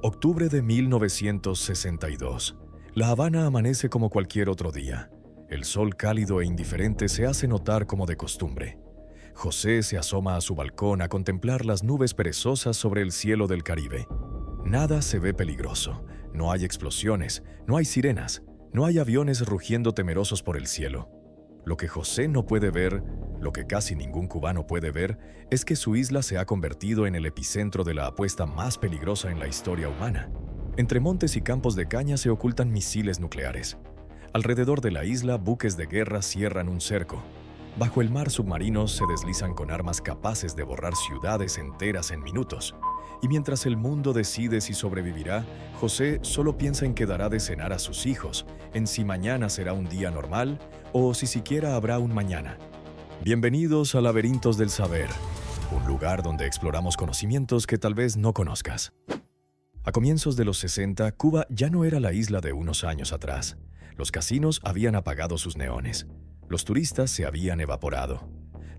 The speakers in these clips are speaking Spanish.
Octubre de 1962. La Habana amanece como cualquier otro día. El sol cálido e indiferente se hace notar como de costumbre. José se asoma a su balcón a contemplar las nubes perezosas sobre el cielo del Caribe. Nada se ve peligroso. No hay explosiones, no hay sirenas, no hay aviones rugiendo temerosos por el cielo. Lo que José no puede ver, lo que casi ningún cubano puede ver, es que su isla se ha convertido en el epicentro de la apuesta más peligrosa en la historia humana. Entre montes y campos de caña se ocultan misiles nucleares. Alrededor de la isla, buques de guerra cierran un cerco. Bajo el mar, submarinos se deslizan con armas capaces de borrar ciudades enteras en minutos. Y mientras el mundo decide si sobrevivirá, José solo piensa en que dará de cenar a sus hijos, en si mañana será un día normal o si siquiera habrá un mañana. Bienvenidos a Laberintos del Saber, un lugar donde exploramos conocimientos que tal vez no conozcas. A comienzos de los 60, Cuba ya no era la isla de unos años atrás. Los casinos habían apagado sus neones. Los turistas se habían evaporado.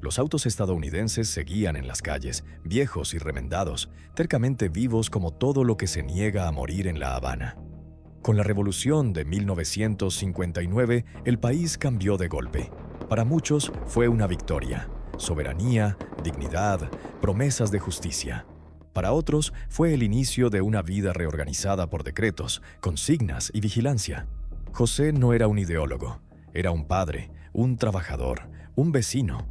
Los autos estadounidenses seguían en las calles, viejos y remendados, tercamente vivos como todo lo que se niega a morir en La Habana. Con la revolución de 1959, el país cambió de golpe. Para muchos fue una victoria: soberanía, dignidad, promesas de justicia. Para otros fue el inicio de una vida reorganizada por decretos, consignas y vigilancia. José no era un ideólogo, era un padre, un trabajador, un vecino.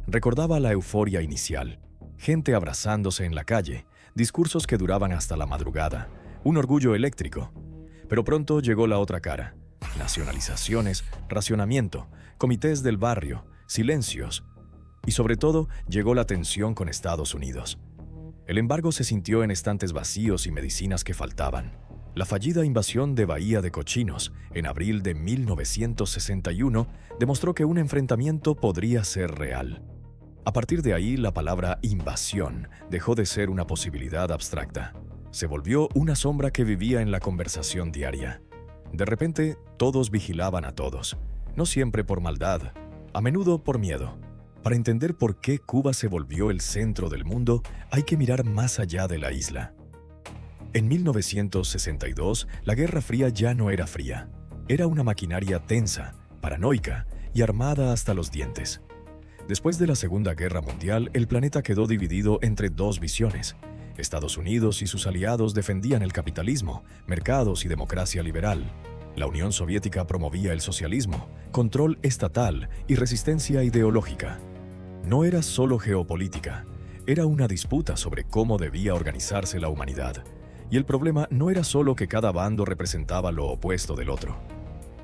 Recordaba la euforia inicial, gente abrazándose en la calle, discursos que duraban hasta la madrugada, un orgullo eléctrico. Pero pronto llegó la otra cara: nacionalizaciones, racionamiento, comités del barrio, silencios. Y sobre todo, llegó la tensión con Estados Unidos. El embargo se sintió en estantes vacíos y medicinas que faltaban. La fallida invasión de Bahía de Cochinos, en abril de 1961, demostró que un enfrentamiento podría ser real. A partir de ahí, la palabra invasión dejó de ser una posibilidad abstracta. Se volvió una sombra que vivía en la conversación diaria. De repente, todos vigilaban a todos, no siempre por maldad, a menudo por miedo. Para entender por qué Cuba se volvió el centro del mundo, hay que mirar más allá de la isla. En 1962, la Guerra Fría ya no era fría. Era una maquinaria tensa, paranoica y armada hasta los dientes. Después de la Segunda Guerra Mundial, el planeta quedó dividido entre dos visiones. Estados Unidos y sus aliados defendían el capitalismo, mercados y democracia liberal. La Unión Soviética promovía el socialismo, control estatal y resistencia ideológica. No era solo geopolítica, era una disputa sobre cómo debía organizarse la humanidad. Y el problema no era solo que cada bando representaba lo opuesto del otro.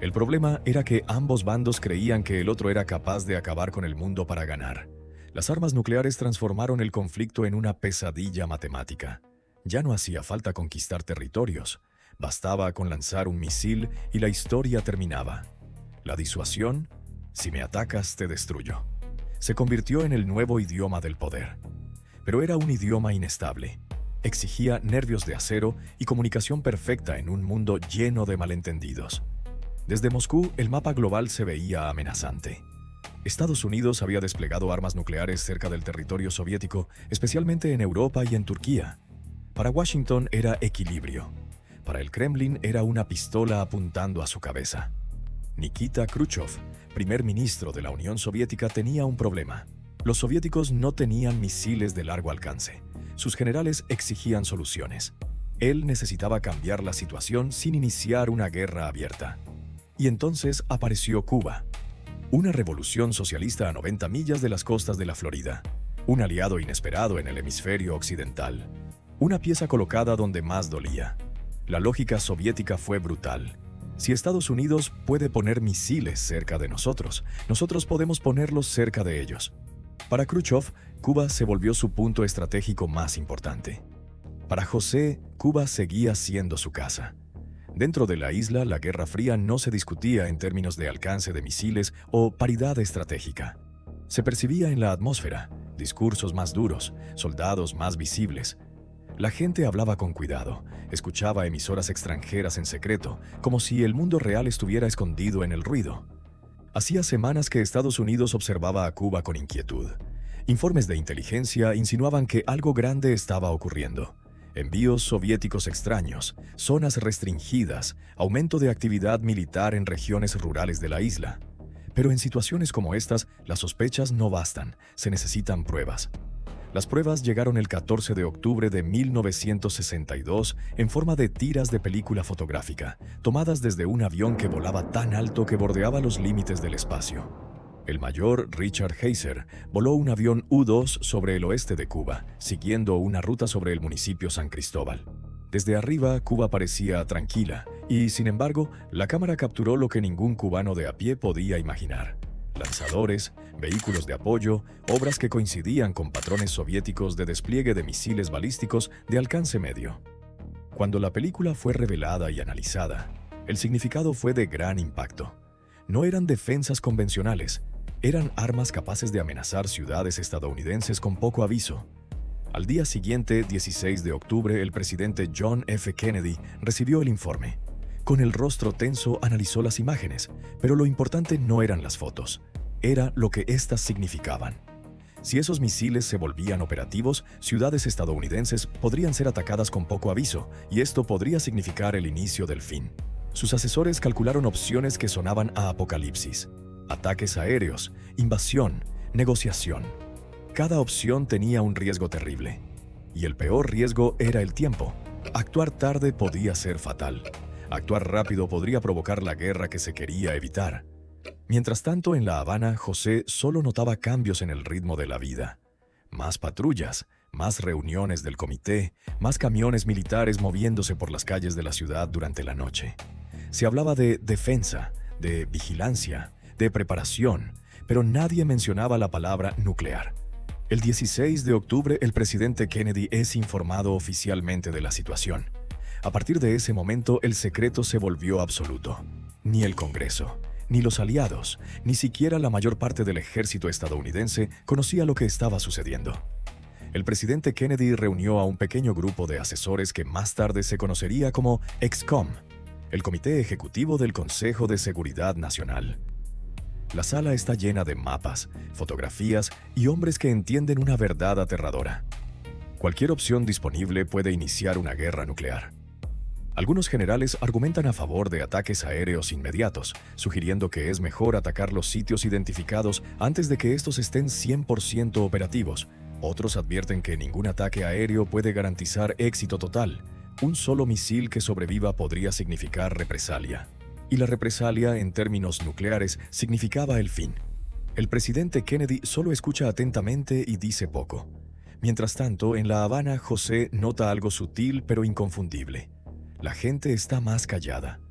El problema era que ambos bandos creían que el otro era capaz de acabar con el mundo para ganar. Las armas nucleares transformaron el conflicto en una pesadilla matemática. Ya no hacía falta conquistar territorios. Bastaba con lanzar un misil y la historia terminaba. La disuasión: si me atacas, te destruyo, se convirtió en el nuevo idioma del poder. Pero era un idioma inestable. Exigía nervios de acero y comunicación perfecta en un mundo lleno de malentendidos. Desde Moscú, el mapa global se veía amenazante. Estados Unidos había desplegado armas nucleares cerca del territorio soviético, especialmente en Europa y en Turquía. Para Washington era equilibrio. Para el Kremlin era una pistola apuntando a su cabeza. Nikita Khrushchev, primer ministro de la Unión Soviética, tenía un problema. Los soviéticos no tenían misiles de largo alcance. Sus generales exigían soluciones. Él necesitaba cambiar la situación sin iniciar una guerra abierta. Y entonces apareció Cuba. Una revolución socialista a 90 millas de las costas de la Florida. Un aliado inesperado en el hemisferio occidental. Una pieza colocada donde más dolía. La lógica soviética fue brutal. Si Estados Unidos puede poner misiles cerca de nosotros, nosotros podemos ponerlos cerca de ellos. Para Khrushchev, Cuba se volvió su punto estratégico más importante. Para José, Cuba seguía siendo su casa. Dentro de la isla, la Guerra Fría no se discutía en términos de alcance de misiles o paridad estratégica. Se percibía en la atmósfera, discursos más duros, soldados más visibles. La gente hablaba con cuidado, escuchaba emisoras extranjeras en secreto, como si el mundo real estuviera escondido en el ruido. Hacía semanas que Estados Unidos observaba a Cuba con inquietud. Informes de inteligencia insinuaban que algo grande estaba ocurriendo. envíos soviéticos extraños, zonas restringidas, aumento de actividad militar en regiones rurales de la isla. Pero en situaciones como estas, las sospechas no bastan, se necesitan pruebas. Las pruebas llegaron el 14 de octubre de 1962 en forma de tiras de película fotográfica, tomadas desde un avión que volaba tan alto que bordeaba los límites del espacio. El mayor Richard Heiser voló un avión U-2 sobre el oeste de Cuba, siguiendo una ruta sobre el municipio San Cristóbal. Desde arriba, Cuba parecía tranquila, y sin embargo, la cámara capturó lo que ningún cubano de a pie podía imaginar. Lanzadores, vehículos de apoyo, obras que coincidían con patrones soviéticos de despliegue de misiles balísticos de alcance medio. Cuando la película fue revelada y analizada, el significado fue de gran impacto. No eran defensas convencionales, eran armas capaces de amenazar ciudades estadounidenses con poco aviso. Al día siguiente, 16 de octubre, el presidente John F. Kennedy recibió el informe. Con el rostro tenso analizó las imágenes, pero lo importante no eran las fotos, era lo que éstas significaban. Si esos misiles se volvían operativos, ciudades estadounidenses podrían ser atacadas con poco aviso, y esto podría significar el inicio del fin. Sus asesores calcularon opciones que sonaban a apocalipsis: ataques aéreos, invasión, negociación. Cada opción tenía un riesgo terrible, y el peor riesgo era el tiempo. Actuar tarde podía ser fatal. Actuar rápido podría provocar la guerra que se quería evitar. Mientras tanto, en La Habana, José solo notaba cambios en el ritmo de la vida. Más patrullas, más reuniones del comité, más camiones militares moviéndose por las calles de la ciudad durante la noche. Se hablaba de defensa, de vigilancia, de preparación, pero nadie mencionaba la palabra nuclear. El 16 de octubre, el presidente Kennedy es informado oficialmente de la situación. A partir de ese momento, el secreto se volvió absoluto. Ni el Congreso, ni los aliados, ni siquiera la mayor parte del ejército estadounidense conocía lo que estaba sucediendo. El presidente Kennedy reunió a un pequeño grupo de asesores que más tarde se conocería como ExComm, el Comité Ejecutivo del Consejo de Seguridad Nacional. La sala está llena de mapas, fotografías y hombres que entienden una verdad aterradora. Cualquier opción disponible puede iniciar una guerra nuclear. Algunos generales argumentan a favor de ataques aéreos inmediatos, sugiriendo que es mejor atacar los sitios identificados antes de que estos estén 100% operativos. Otros advierten que ningún ataque aéreo puede garantizar éxito total. Un solo misil que sobreviva podría significar represalia. Y la represalia, en términos nucleares, significaba el fin. El presidente Kennedy solo escucha atentamente y dice poco. Mientras tanto, en La Habana, José nota algo sutil pero inconfundible. La gente está más callada.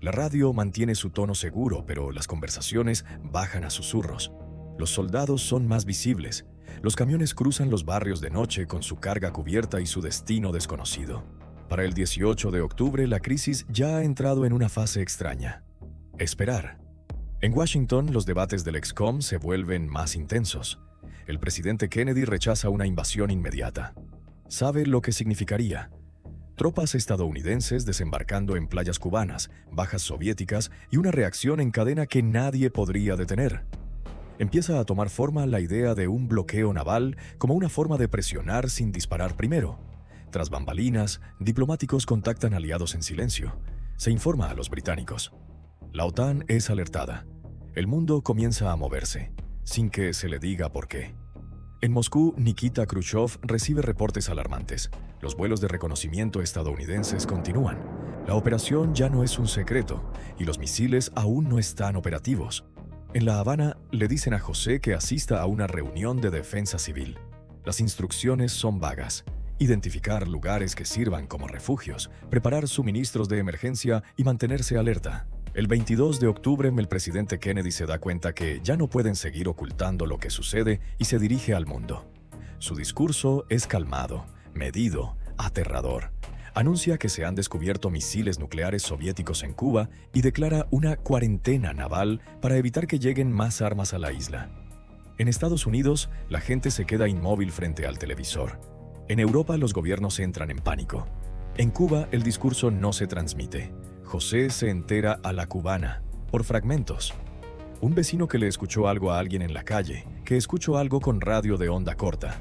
La radio mantiene su tono seguro, pero las conversaciones bajan a susurros. Los soldados son más visibles. Los camiones cruzan los barrios de noche con su carga cubierta y su destino desconocido. Para el 18 de octubre, la crisis ya ha entrado en una fase extraña. Esperar. En Washington, los debates del ExComm se vuelven más intensos. El presidente Kennedy rechaza una invasión inmediata. Sabe lo que significaría. Tropas estadounidenses desembarcando en playas cubanas, bajas soviéticas y una reacción en cadena que nadie podría detener. Empieza a tomar forma la idea de un bloqueo naval como una forma de presionar sin disparar primero. Tras bambalinas, diplomáticos contactan aliados en silencio. Se informa a los británicos. La OTAN es alertada. El mundo comienza a moverse, sin que se le diga por qué. En Moscú, Nikita Khrushchev recibe reportes alarmantes. Los vuelos de reconocimiento estadounidenses continúan. La operación ya no es un secreto y los misiles aún no están operativos. En La Habana, le dicen a José que asista a una reunión de defensa civil. Las instrucciones son vagas. Identificar lugares que sirvan como refugios, preparar suministros de emergencia y mantenerse alerta. El 22 de octubre, el presidente Kennedy se da cuenta que ya no pueden seguir ocultando lo que sucede y se dirige al mundo. Su discurso es calmado, medido, aterrador. Anuncia que se han descubierto misiles nucleares soviéticos en Cuba y declara una cuarentena naval para evitar que lleguen más armas a la isla. En Estados Unidos, la gente se queda inmóvil frente al televisor. En Europa, los gobiernos entran en pánico. En Cuba, el discurso no se transmite. José se entera a la cubana, por fragmentos. Un vecino que le escuchó algo a alguien en la calle, que escuchó algo con radio de onda corta.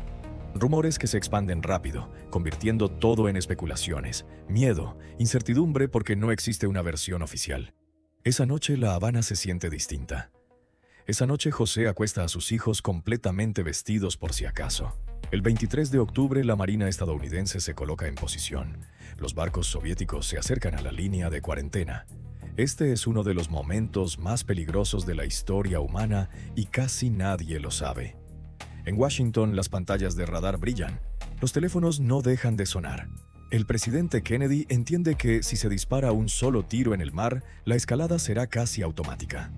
Rumores que se expanden rápido, convirtiendo todo en especulaciones, miedo, incertidumbre porque no existe una versión oficial. Esa noche La Habana se siente distinta. Esa noche José acuesta a sus hijos completamente vestidos por si acaso. El 23 de octubre la Marina estadounidense se coloca en posición. Los barcos soviéticos se acercan a la línea de cuarentena. Este es uno de los momentos más peligrosos de la historia humana y casi nadie lo sabe. En Washington las pantallas de radar brillan. Los teléfonos no dejan de sonar. El presidente Kennedy entiende que si se dispara un solo tiro en el mar, la escalada será casi automática.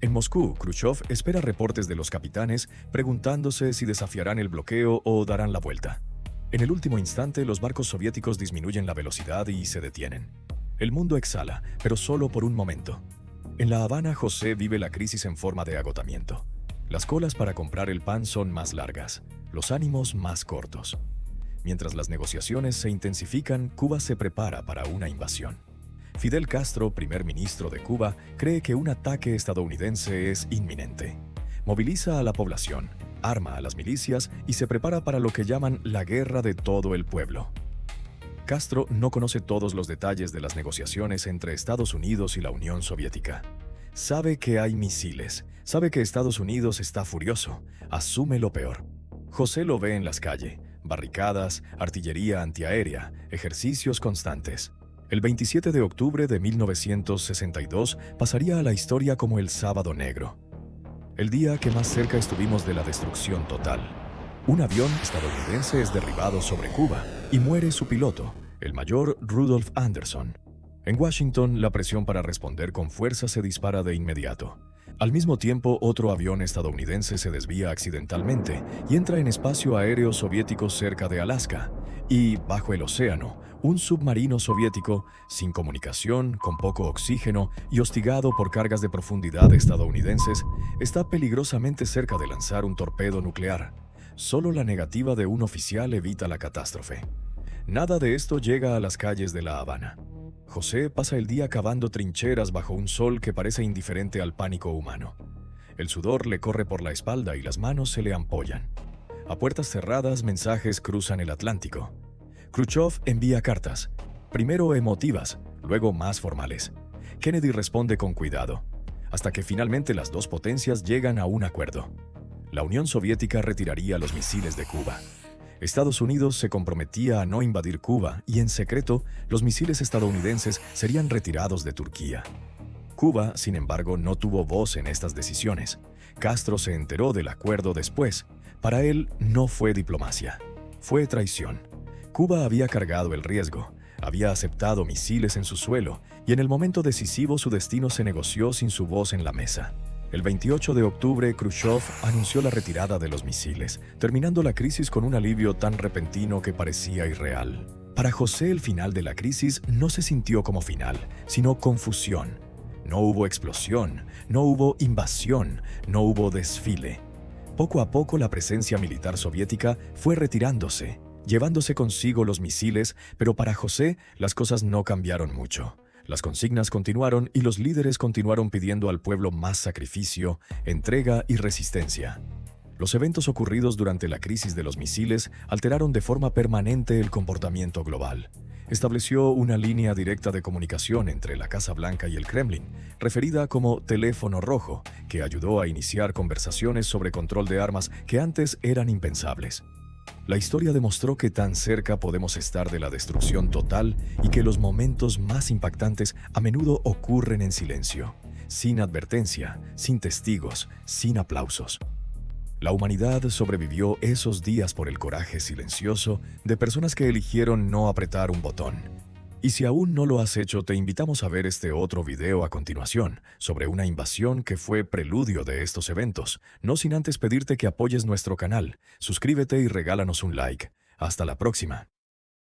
En Moscú, Khrushchev espera reportes de los capitanes preguntándose si desafiarán el bloqueo o darán la vuelta. En el último instante, los barcos soviéticos disminuyen la velocidad y se detienen. El mundo exhala, pero solo por un momento. En La Habana, José vive la crisis en forma de agotamiento. Las colas para comprar el pan son más largas, los ánimos más cortos. Mientras las negociaciones se intensifican, Cuba se prepara para una invasión. Fidel Castro, primer ministro de Cuba, cree que un ataque estadounidense es inminente. Moviliza a la población, arma a las milicias y se prepara para lo que llaman la guerra de todo el pueblo. Castro no conoce todos los detalles de las negociaciones entre Estados Unidos y la Unión Soviética. Sabe que hay misiles, sabe que Estados Unidos está furioso, asume lo peor. José lo ve en las calles, barricadas, artillería antiaérea, ejercicios constantes. El 27 de octubre de 1962 pasaría a la historia como el Sábado Negro, el día que más cerca estuvimos de la destrucción total. Un avión estadounidense es derribado sobre Cuba y muere su piloto, el mayor Rudolf Anderson. En Washington, la presión para responder con fuerza se dispara de inmediato. Al mismo tiempo, otro avión estadounidense se desvía accidentalmente y entra en espacio aéreo soviético cerca de Alaska. Y, bajo el océano, un submarino soviético, sin comunicación, con poco oxígeno y hostigado por cargas de profundidad estadounidenses, está peligrosamente cerca de lanzar un torpedo nuclear. Solo la negativa de un oficial evita la catástrofe. Nada de esto llega a las calles de La Habana. José pasa el día cavando trincheras bajo un sol que parece indiferente al pánico humano. El sudor le corre por la espalda y las manos se le ampollan. A puertas cerradas, mensajes cruzan el Atlántico. Khrushchev envía cartas, primero emotivas, luego más formales. Kennedy responde con cuidado, hasta que finalmente las dos potencias llegan a un acuerdo. La Unión Soviética retiraría los misiles de Cuba. Estados Unidos se comprometía a no invadir Cuba y, en secreto, los misiles estadounidenses serían retirados de Turquía. Cuba, sin embargo, no tuvo voz en estas decisiones. Castro se enteró del acuerdo después. Para él, no fue diplomacia, fue traición. Cuba había cargado el riesgo, había aceptado misiles en su suelo y en el momento decisivo su destino se negoció sin su voz en la mesa. El 28 de octubre, Khrushchev anunció la retirada de los misiles, terminando la crisis con un alivio tan repentino que parecía irreal. Para José, el final de la crisis no se sintió como final, sino confusión. No hubo explosión, no hubo invasión, no hubo desfile. Poco a poco la presencia militar soviética fue retirándose, llevándose consigo los misiles, pero para José las cosas no cambiaron mucho. Las consignas continuaron y los líderes continuaron pidiendo al pueblo más sacrificio, entrega y resistencia. Los eventos ocurridos durante la crisis de los misiles alteraron de forma permanente el comportamiento global. Estableció una línea directa de comunicación entre la Casa Blanca y el Kremlin, referida como teléfono rojo, que ayudó a iniciar conversaciones sobre control de armas que antes eran impensables. La historia demostró que tan cerca podemos estar de la destrucción total y que los momentos más impactantes a menudo ocurren en silencio, sin advertencia, sin testigos, sin aplausos. La humanidad sobrevivió esos días por el coraje silencioso de personas que eligieron no apretar un botón. Y si aún no lo has hecho, te invitamos a ver este otro video a continuación sobre una invasión que fue preludio de estos eventos, no sin antes pedirte que apoyes nuestro canal, suscríbete y regálanos un like. Hasta la próxima.